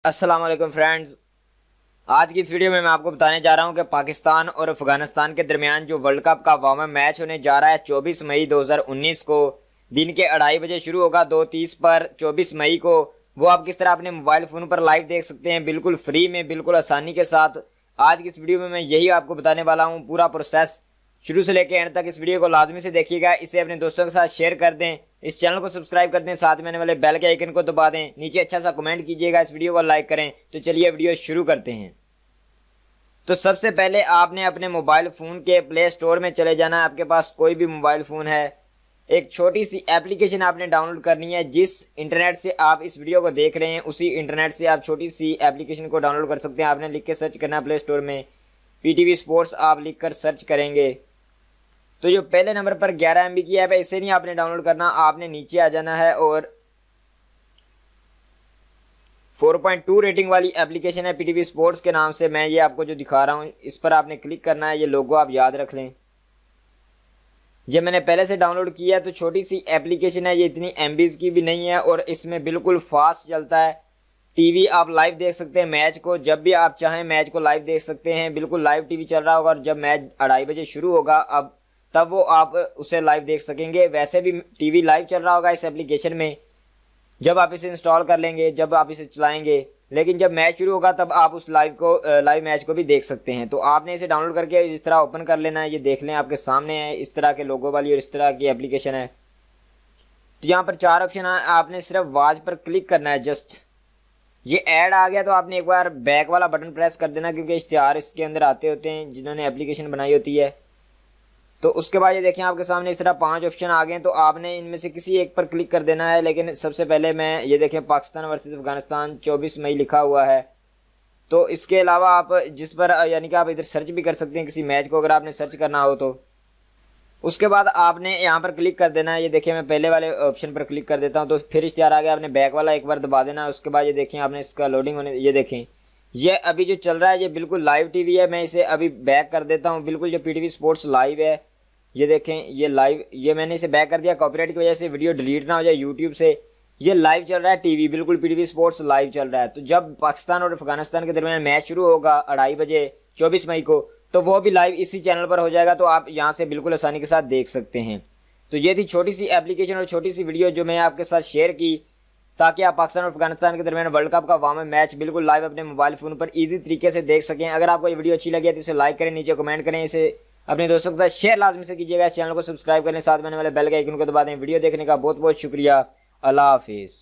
अस्सलाम वालेकुम फ्रेंड्स। आज की इस वीडियो में मैं आपको बताने जा रहा हूं कि पाकिस्तान और अफगानिस्तान के दरमियान जो वर्ल्ड कप का वामा मैच होने जा रहा है 24 मई 2019 को दिन के 2:30 बजे शुरू होगा 2:30 पर 24 मई को। वो आप किस तरह अपने मोबाइल फोन पर लाइव देख सकते हैं, बिल्कुल फ्री में, बिल्कुल आसानी के साथ। आज की इस वीडियो में मैं यही आपको बताने वाला हूँ, पूरा प्रोसेस शुरू से लेकर एंड तक। इस वीडियो को लाजमी से देखिएगा, इसे अपने दोस्तों के साथ शेयर कर दें, इस चैनल को सब्सक्राइब कर दें, साथ में आने वाले बेल के आइकन को दबा दें, नीचे अच्छा सा कमेंट कीजिएगा, इस वीडियो को लाइक करें। तो चलिए वीडियो शुरू करते हैं। तो सबसे पहले आपने अपने मोबाइल फ़ोन के प्ले स्टोर में चले जाना है। आपके पास कोई भी मोबाइल फ़ोन है, एक छोटी सी एप्लीकेशन आपने डाउनलोड करनी है। जिस इंटरनेट से आप इस वीडियो को देख रहे हैं उसी इंटरनेट से आप छोटी सी एप्लीकेशन को डाउनलोड कर सकते हैं। आपने लिख के सर्च करना है प्ले स्टोर में PTV स्पोर्ट्स, आप लिख कर सर्च करेंगे तो जो पहले नंबर पर 11 MB की ऐप है, इसे नहीं आपने डाउनलोड करना, आपने नीचे आ जाना है और 4.2 रेटिंग वाली एप्लीकेशन है PTV स्पोर्ट्स के नाम से, मैं ये आपको जो दिखा रहा हूँ इस पर आपने क्लिक करना है। ये लोगो आप याद रख लें, ये मैंने पहले से डाउनलोड किया है। तो छोटी सी एप्लीकेशन है, ये इतनी MBs की भी नहीं है और इसमें बिल्कुल फास्ट चलता है। टीवी आप लाइव देख सकते हैं, मैच को जब भी आप चाहें मैच को लाइव देख सकते हैं। बिल्कुल लाइव टीवी चल रहा होगा और जब मैच 2:30 बजे शुरू होगा अब तब वो आप उसे लाइव देख सकेंगे। वैसे भी टीवी लाइव चल रहा होगा इस एप्लीकेशन में जब आप इसे इंस्टॉल कर लेंगे, जब आप इसे चलाएंगे। लेकिन जब मैच शुरू होगा तब आप उस लाइव मैच को भी देख सकते हैं। तो आपने इसे डाउनलोड करके इस तरह ओपन कर लेना है। ये देख लें आपके सामने है, इस तरह के लोगो वाली और इस तरह की एप्लीकेशन है। तो यहाँ पर 4 ऑप्शन है, आपने सिर्फ वाच पर क्लिक करना है। जस्ट ये ऐड आ गया तो आपने एक बार बैक वाला बटन प्रेस कर देना, क्योंकि इश्तिहार इसके अंदर आते होते हैं जिन्होंने एप्लीकेशन बनाई होती है। तो उसके बाद ये देखें आपके सामने इस तरह 5 ऑप्शन आ गए, तो आपने इनमें से किसी एक पर क्लिक कर देना है। लेकिन सबसे पहले मैं ये देखें पाकिस्तान वर्सेस अफगानिस्तान 24 मई लिखा हुआ है। तो इसके अलावा आप जिस पर यानी कि आप इधर सर्च भी कर सकते हैं किसी मैच को, अगर आपने सर्च करना हो तो। उसके बाद आपने यहाँ पर क्लिक कर देना है। ये देखिए मैं पहले वाले ऑप्शन पर क्लिक कर देता हूँ तो फिर इश्तिहार आ गया, आपने बैक वाला एक बार दबा देना है। उसके बाद ये देखें आपने इसका लोडिंग होने, ये देखें ये अभी जो चल रहा है ये बिल्कुल लाइव टीवी है। मैं इसे अभी बैक कर देता हूँ, बिल्कुल जो PTV स्पोर्ट्स लाइव है। ये देखें ये लाइव, ये मैंने इसे बैक कर दिया, कॉपीराइट की वजह से वीडियो डिलीट ना हो जाए यूट्यूब से। ये लाइव चल रहा है टीवी, बिल्कुल PTV स्पोर्ट्स लाइव चल रहा है। तो जब पाकिस्तान और अफगानिस्तान के दरमियान मैच शुरू होगा 2:30 बजे 24 मई को, तो वो भी लाइव इसी चैनल पर हो जाएगा। तो आप यहाँ से बिल्कुल आसानी के साथ देख सकते हैं। तो ये थी छोटी सी एप्लीकेशन और छोटी सी वीडियो जो मैं आपके साथ शेयर की, ताकि आप पाकिस्तान और अफगानिस्तान के दरमियान वर्ल्ड कप का वामा मैच बिल्कुल लाइव अपने मोबाइल फोन पर इजी तरीके से देख सकें। अगर आपको ये वीडियो अच्छी लगी है तो इसे लाइक करें, नीचे कमेंट करें, इसे अपने दोस्तों के साथ शेयर लाजमी से कीजिएगा। इस चैनल को सब्सक्राइब करें, साथ में आने वाले बेल के आइकन को दबा दें। वीडियो देखने का बहुत बहुत शुक्रिया। अल्लाह हाफिज़।